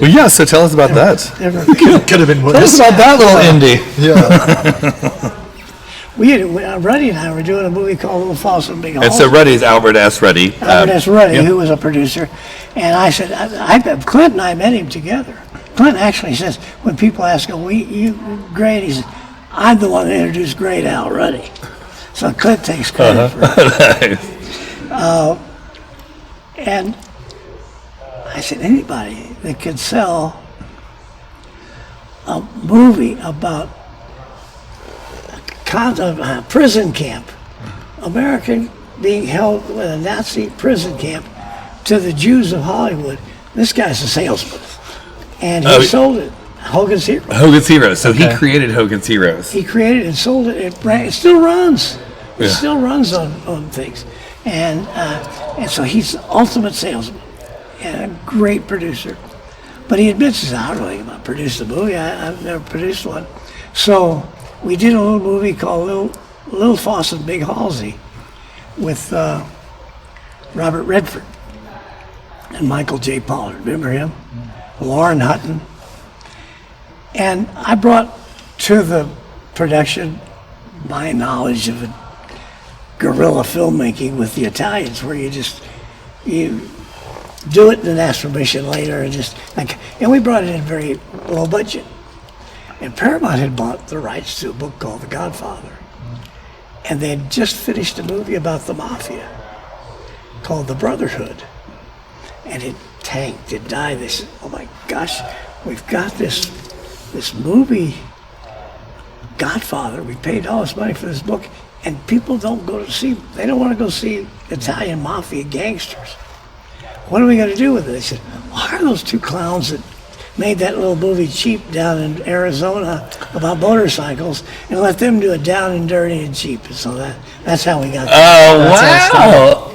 Well, yeah, so tell us about that. Could have been worse. Tell us about that little indie. Yeah. Ruddy and I were doing a movie called Little Falls and Big Halsey. And so Ruddy's Albert S. Ruddy. Albert S. Ruddy, who was a producer. And I said, Clint and I met him together. Clint actually says, when people ask him, you Gray? He says, I'm the one that introduced Gray to Al Ruddy. So Clint takes credit for it. And I said, anybody that could sell a movie about a prison camp, American being held with a Nazi prison camp, to the Jews of Hollywood, this guy's a salesman. And he sold it. Hogan's Heroes. Hogan's Heroes. So he created Hogan's Heroes. He created and sold it. It still runs. It still runs on things. And so he's the ultimate salesman and a great producer. But he admits, he says, I don't know anything about producing a movie. I've never produced one. So we did a little movie called Little Foss and Big Halsey with Robert Redford and Michael J. Pollard. Remember him? Lauren Hutton. And I brought to the production my knowledge of guerrilla filmmaking with the Italians, where you do it and then ask permission later, and we brought it in very low budget. And Paramount had bought the rights to a book called The Godfather, and they had just finished a movie about the mafia called The Brotherhood, and it tanked, it died. They said, oh my gosh, we've got this movie, Godfather, we paid all this money for this book, and people don't they don't want to go see Italian mafia gangsters. What are we going to do with it? They said, why are those two clowns that made that little movie Cheap down in Arizona about motorcycles, and let them do it down and dirty and cheap? And so that's how we got wow.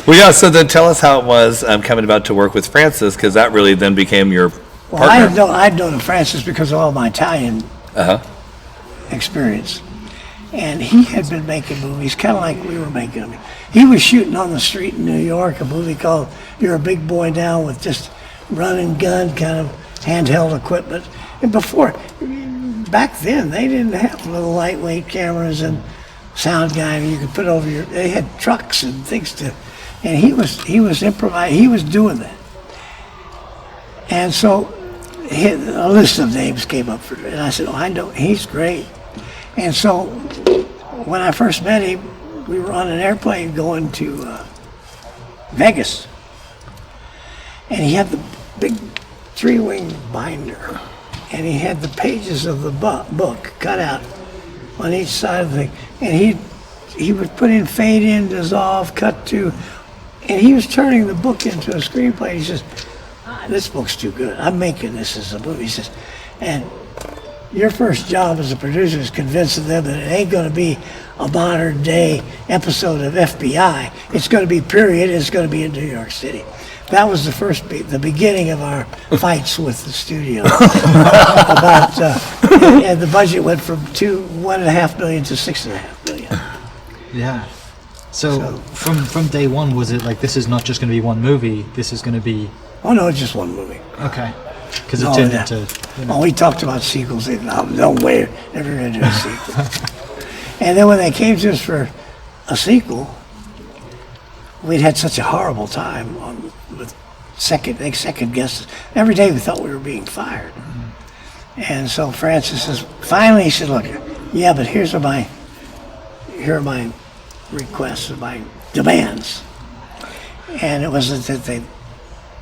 Well, yeah, so then tell us how it was coming about to work with Francis, because that really then became your partner. Well, I'd known Francis because of all my Italian experience. And he had been making movies, kind of like we were making them. He was shooting on the street in New York, a movie called You're a Big Boy Now, with just run and gun kind of handheld equipment. And back then, they didn't have little lightweight cameras and sound guy you could put over they had trucks and things and he was improvising, he was doing that. And so a list of names came up for it, and I said, oh, I know, he's great. And so when I first met him, we were on an airplane going to Vegas, and he had the big 3-wing binder, and he had the pages of the book cut out on each side of the thing, and he would put in fade in, dissolve, cut to, and he was turning the book into a screenplay. He says, this book's too good, I'm making this as a movie. He says, and your first job as a producer is convincing them that it ain't going to be a modern day episode of FBI. It's going to be period. It's going to be in New York City. That was the beginning of our fights with the studio. And the budget went from $1.5 million to $6.5 million. Yeah. So from day one, was it like, this is not just going to be one movie? This is going to be? Oh no, it's just one movie. Okay. Because it turned into. Oh, we talked about sequels. No way, never going to do a sequel. And then when they came to us for a sequel, we'd had such a horrible time with second guesses. Every day we thought we were being fired. Mm-hmm. And so Francis says, finally he said, look, yeah, but here are my requests and my demands. And it was that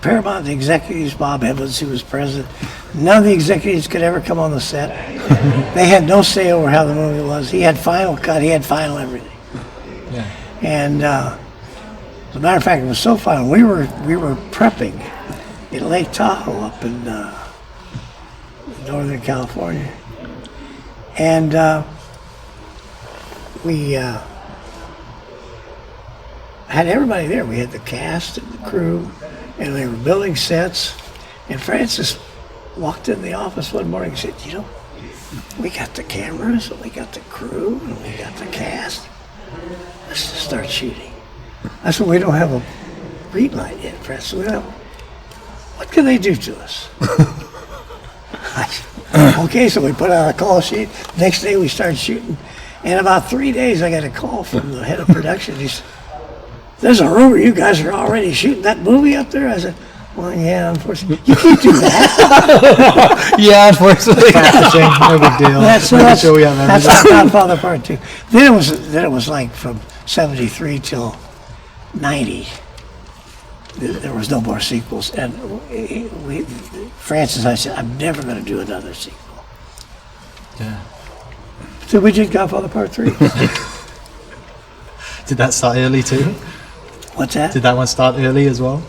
Paramount, the executives, Bob Evans, who was president, none of the executives could ever come on the set. They had no say over how the movie was. He had final cut, he had final everything. Yeah. And as a matter of fact, it was so fun. We were prepping in Lake Tahoe up in Northern California. And we had everybody there. We had the cast and the crew, and they were building sets. And Francis walked in the office one morning and said, we got the cameras, and we got the crew, and we got the cast. Let's just start shooting. I said, we don't have a green light yet, Francis. what can they do to us? I said, okay, so we put out a call sheet. Next day we started shooting. And about 3 days I got a call from the head of production. He said, there's a rumor you guys are already shooting that movie up there. I said, well, yeah, unfortunately. You can't do that. Yeah, unfortunately. No big deal. That's Godfather Part 2. Then it was like from 73 till 90. There was no more sequels. And Francis and I said, I'm never going to do another sequel. Yeah. So we did Godfather Part 3. Did that start early too? What's that? Did that one start early as well?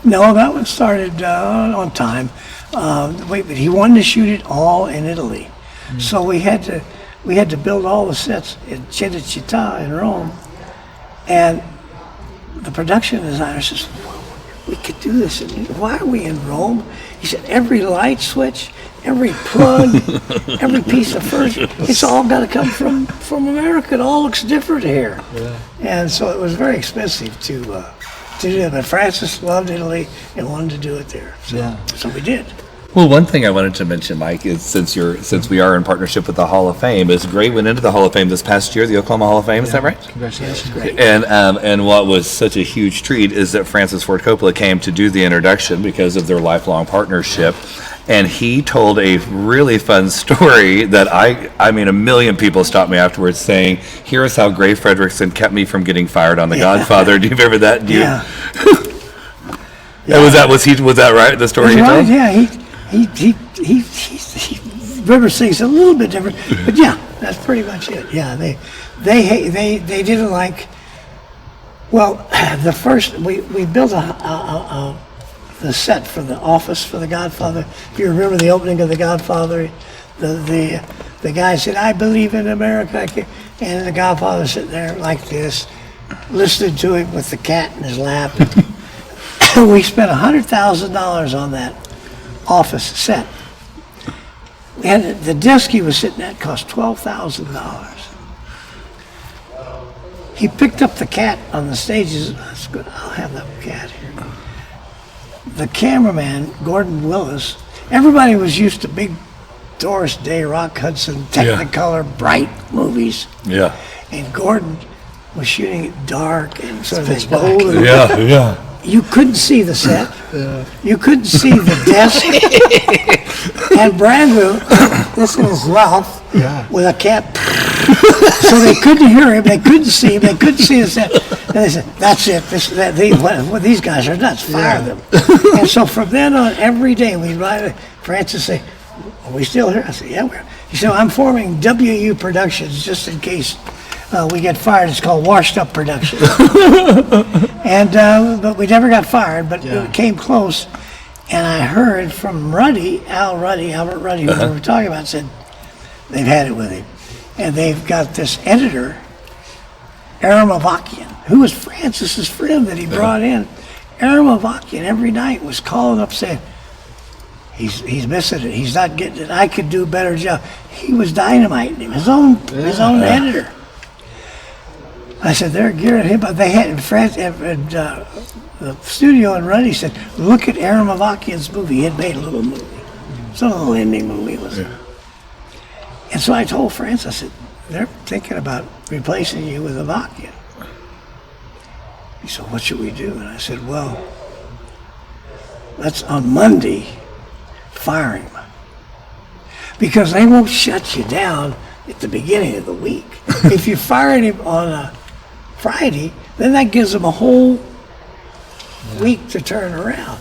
No, that one started on time. But he wanted to shoot it all in Italy. So we had to build all the sets in Cinecittà in Rome. And the production designer says, well, we could do this. Why are we in Rome? He said, every light switch, every plug, every piece of furniture, it's all got to come from America. It all looks different here. Yeah. And so it was very expensive to do that. But Francis loved Italy and wanted to do it there. So we did. Well, one thing I wanted to mention, Mike, is since we are in partnership with the Hall of Fame, is Gray went into the Hall of Fame this past year, the Oklahoma Hall of Fame. Is that right? Congratulations. Great. And what was such a huge treat is that Francis Ford Coppola came to do the introduction because of their lifelong partnership. And he told a really fun story that I mean, a million people stopped me afterwards saying, here's how Gray Frederickson kept me from getting fired on The Godfather. Do you remember that? Yeah. Was that right, the story he told? Yeah, he remembers things a little bit different, but yeah, that's pretty much it. Yeah, they didn't like. Well, the first we built the set for the office for The Godfather. If you remember the opening of The Godfather, the guy said, "I believe in America," and The Godfather sitting there like this, listening to him with the cat in his lap. We spent $100,000 on that office set. We had the desk he was sitting at cost $12,000. He picked up the cat on the stages. That's good. I'll have that cat here. The cameraman, Gordon Willis, everybody was used to big Doris Day, Rock Hudson, Technicolor, bright movies. Yeah. And Gordon was shooting it dark and sort of pitch black. gold. Yeah. You couldn't see the set. You couldn't see the desk. And Brandon, this in his mouth, with a cat. So they couldn't hear him. They couldn't see him. They couldn't see the set. And they said, "That's it. These guys are nuts. Fire them." And so from then on, every day we'd write. Francis say, "Are we still here?" I said, "Yeah, we're." He said, "I'm forming WU Productions just in case." We get fired. It's called Washed Up Production. And but we never got fired, but it came close. And I heard from Albert Ruddy, who we were talking about, said they've had it with him. And they've got this editor, Aram Avakian, who was Francis's friend that he brought in. Aram Avakian every night was calling up saying, he's missing it. He's not getting it. I could do a better job. He was dynamiting him, his own editor. I said, they're gearing him up. They had the studio in Ruddy said, look at Aram Avakian's movie. He had made a little movie. Some little indie movie was it. And so I told Francis, I said, they're thinking about replacing you with Avakian. He said, what should we do? And I said, well, let's on Monday fire him. Because they won't shut you down at the beginning of the week. If you fired him on a Friday, then that gives them a whole week to turn around.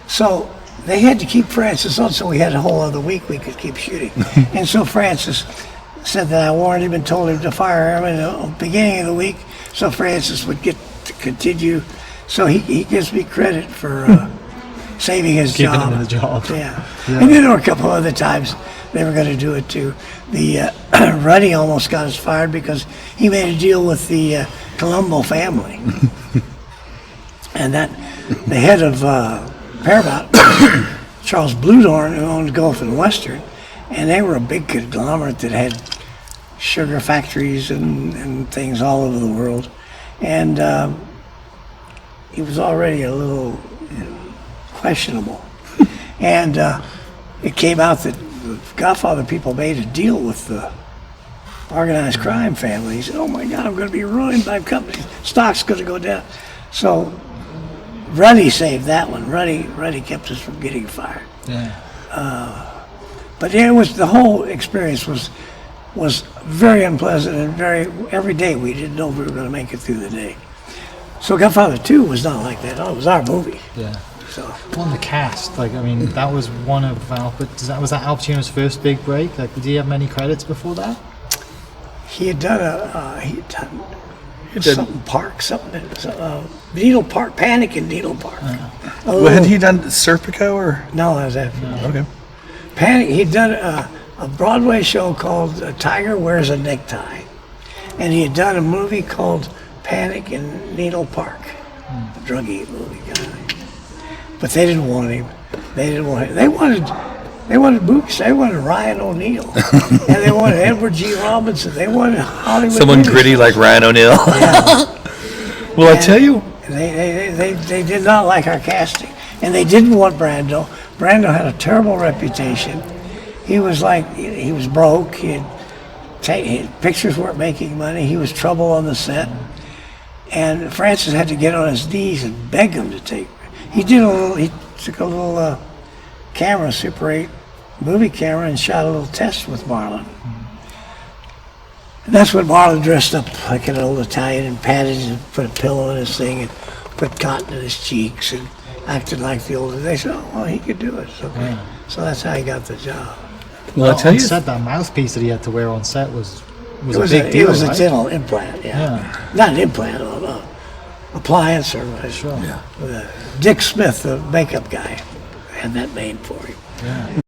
So they had to keep Francis on, so we had a whole other week we could keep shooting. And so Francis said that I warned him and told him to fire him in the beginning of the week so Francis would get to continue. So he gives me credit for saving his job. Keeping him in the job. Yeah. And then there were a couple other times they were going to do it too. The Ruddy almost got us fired because he made a deal with the Colombo family. And that the head of Paramount, Charles Bluedorn, who owned Gulf and Western, and they were a big conglomerate that had sugar factories and things all over the world. And he was already a little questionable. And it came out that the Godfather people made a deal with the organized crime family. He said, "Oh my God, I'm going to be ruined. My company stock's going to go down." So Ruddy saved that one. Ruddy kept us from getting fired. Yeah. But it was, the whole experience was very unpleasant, and every day we didn't know if we were going to make it through the day. So Godfather 2 was not like that. Oh, it was our movie. Yeah. So On the cast, like, I mean, that was one of was that Al Pacino's first big break? Like, did he have many credits before that? he had done something Park, Needle Park, Panic in Needle Park. Well, had he done Serpico or? No, that was after. Okay. Panic. He'd done a Broadway show called Tiger Wears a Necktie, and he had done a movie called Panic in Needle Park, a druggy movie kind of thing. But they didn't want him. They wanted movies. They wanted Ryan O'Neal, and they wanted Edward G. Robinson. They wanted Hollywood. Someone movies. gritty like Ryan O'Neal. Yeah. Well, I tell you, They did not like our casting, and they didn't want Brando. Brando had a terrible reputation. He was broke. Pictures weren't making money. He was trouble on the set, and Francis had to get on his knees and beg him to take. He took a little camera, Super 8 movie camera, and shot a little test with Marlon. And that's when Marlon dressed up like an old Italian and patted and put a pillow in his thing and put cotton in his cheeks and acted like the old. They said, "Oh, well, he could do it." So that's how he got the job. well, I tell you, Said that mouthpiece that he had to wear on set was It a was big deal. It was right? a dental implant, Yeah. Not an implant, an appliance or whatever. Sure. Yeah. Dick Smith, the makeup guy, had that made for him. Yeah.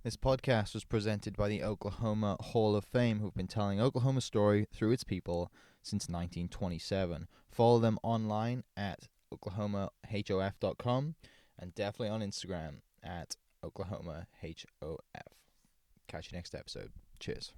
This podcast was presented by the Oklahoma Hall of Fame, who've been telling Oklahoma's story through its people since 1927. Follow them online at oklahomahof.com and definitely on Instagram at oklahomahof. Catch you next episode. Cheers.